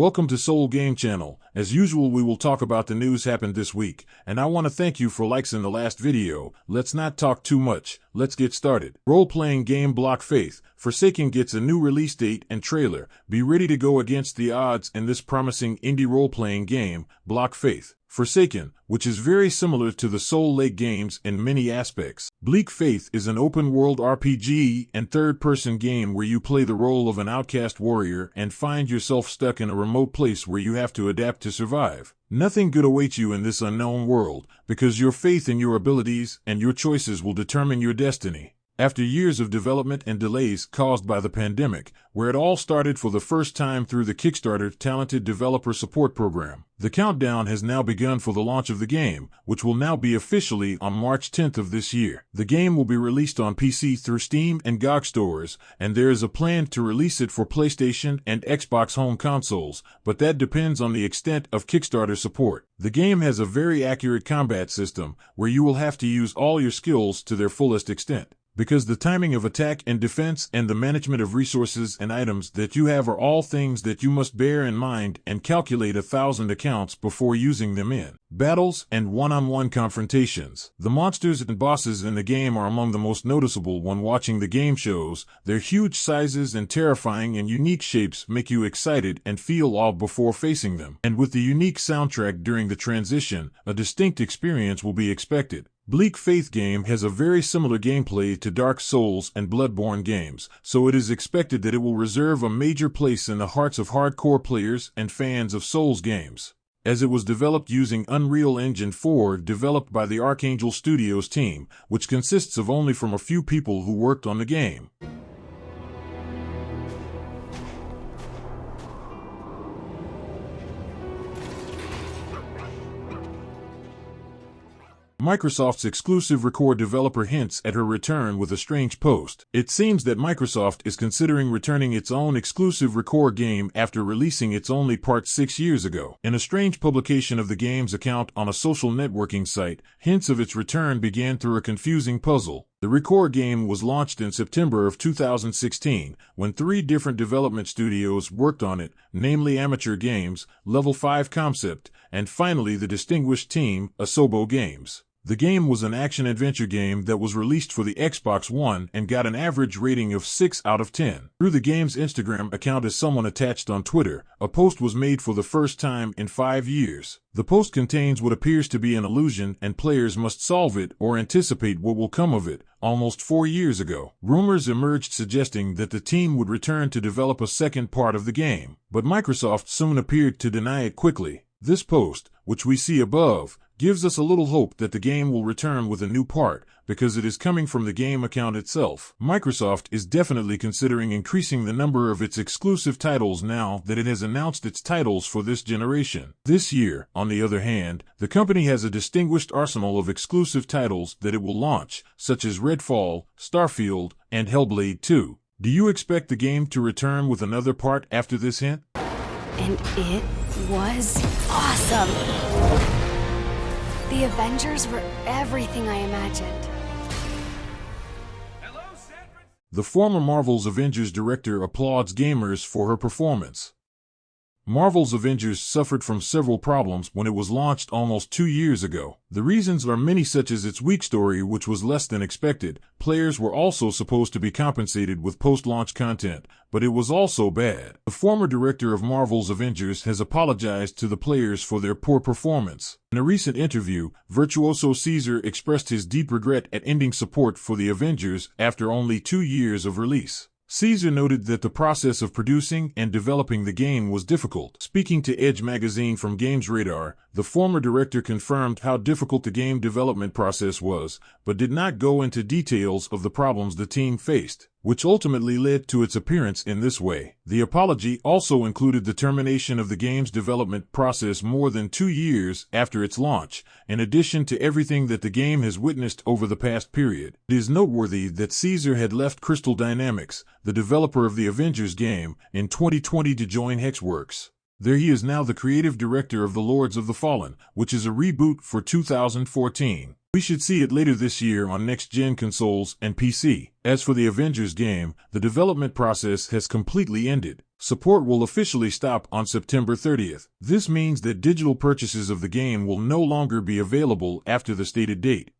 Welcome to Soul Game Channel. As usual, we will talk about the news happened this week, and I want to thank you for likes in the last video. Let's not talk too much. Let's get started. Role-playing game Blaak Faith. Forsaken gets a new release date and trailer. Be ready to go against the odds in this promising indie role-playing game, Blaak Faith. Forsaken, which is very similar to the Soul Lake games in many aspects. Bleak Faith is an open-world RPG and third-person game where you play the role of an outcast warrior and find yourself stuck in a remote place where you have to adapt to survive. Nothing good awaits you in this unknown world, because your faith in your abilities and your choices will determine your destiny. After years of development and delays caused by the pandemic, where it all started for the first time through the Kickstarter Talented Developer Support Program, the countdown has now begun for the launch of the game, which will now be officially on March 10th of this year. The game will be released on PC through Steam and GOG stores, and there is a plan to release it for PlayStation and Xbox home consoles, but that depends on the extent of Kickstarter support. The game has a very accurate combat system, where you will have to use all your skills to their fullest extent, because the timing of attack and defense and the management of resources and items that you have are all things that you must bear in mind and calculate 1,000 accounts before using them in battles and one-on-one confrontations. The monsters and bosses in the game are among the most noticeable when watching the game shows. Their huge sizes and terrifying and unique shapes make you excited and feel awe before facing them. And with the unique soundtrack during the transition, a distinct experience will be expected. Bleak Faith game has a very similar gameplay to Dark Souls and Bloodborne games, so it is expected that it will reserve a major place in the hearts of hardcore players and fans of Souls games. As it was developed using Unreal Engine 4 developed by the Archangel Studios team, which consists of only from a few people who worked on the game. Microsoft's exclusive ReCore developer hints at her return with a strange post. It seems that Microsoft is considering returning its own exclusive ReCore game after releasing its only part 6 years ago. In a strange publication of the game's account on a social networking site, hints of its return began through a confusing puzzle. The ReCore game was launched in September of 2016, when 3 different development studios worked on it, namely Amateur Games, Level 5 Concept, and finally the distinguished team, Asobo Games. The game was an action-adventure game that was released for the Xbox One and got an average rating of 6 out of 10. Through the game's Instagram account as someone attached on Twitter, a post was made for the first time in 5 years. The post contains what appears to be an illusion, and players must solve it or anticipate what will come of it. Almost 4 years ago, rumors emerged suggesting that the team would return to develop a second part of the game, but Microsoft soon appeared to deny it quickly. This post, which we see above, gives us a little hope that the game will return with a new part, because it is coming from the game account itself. Microsoft is definitely considering increasing the number of its exclusive titles now that it has announced its titles for this generation. This year, on the other hand, the company has a distinguished arsenal of exclusive titles that it will launch, such as Redfall, Starfield, and Hellblade 2. Do you expect the game to return with another part after this hint? And it was awesome! The Avengers were everything I imagined. The former Marvel's Avengers director applauds gamers for her performance. Marvel's Avengers suffered from several problems when it was launched almost 2 years ago. The reasons are many, such as its weak story, which was less than expected. Players were also supposed to be compensated with post-launch content, but it was also bad. The former director of Marvel's Avengers has apologized to the players for their poor performance. In a recent interview, Virtuoso Caesar expressed his deep regret at ending support for the Avengers after only 2 years of release. Caesar noted that the process of producing and developing the game was difficult. Speaking to Edge magazine from Games Radar, the former director confirmed how difficult the game development process was, but did not go into details of the problems the team faced, which ultimately led to its appearance in this way. The apology also included the termination of the game's development process more than 2 years after its launch, in addition to everything that the game has witnessed over the past period. It is noteworthy that Caesar had left Crystal Dynamics, the developer of the Avengers game, in 2020 to join Hexworks. There he is now the creative director of The Lords of the Fallen, which is a reboot for 2014. We should see it later this year on next-gen consoles and PC. As for the Avengers game, the development process has completely ended. Support will officially stop on September 30th. This means that digital purchases of the game will no longer be available after the stated date.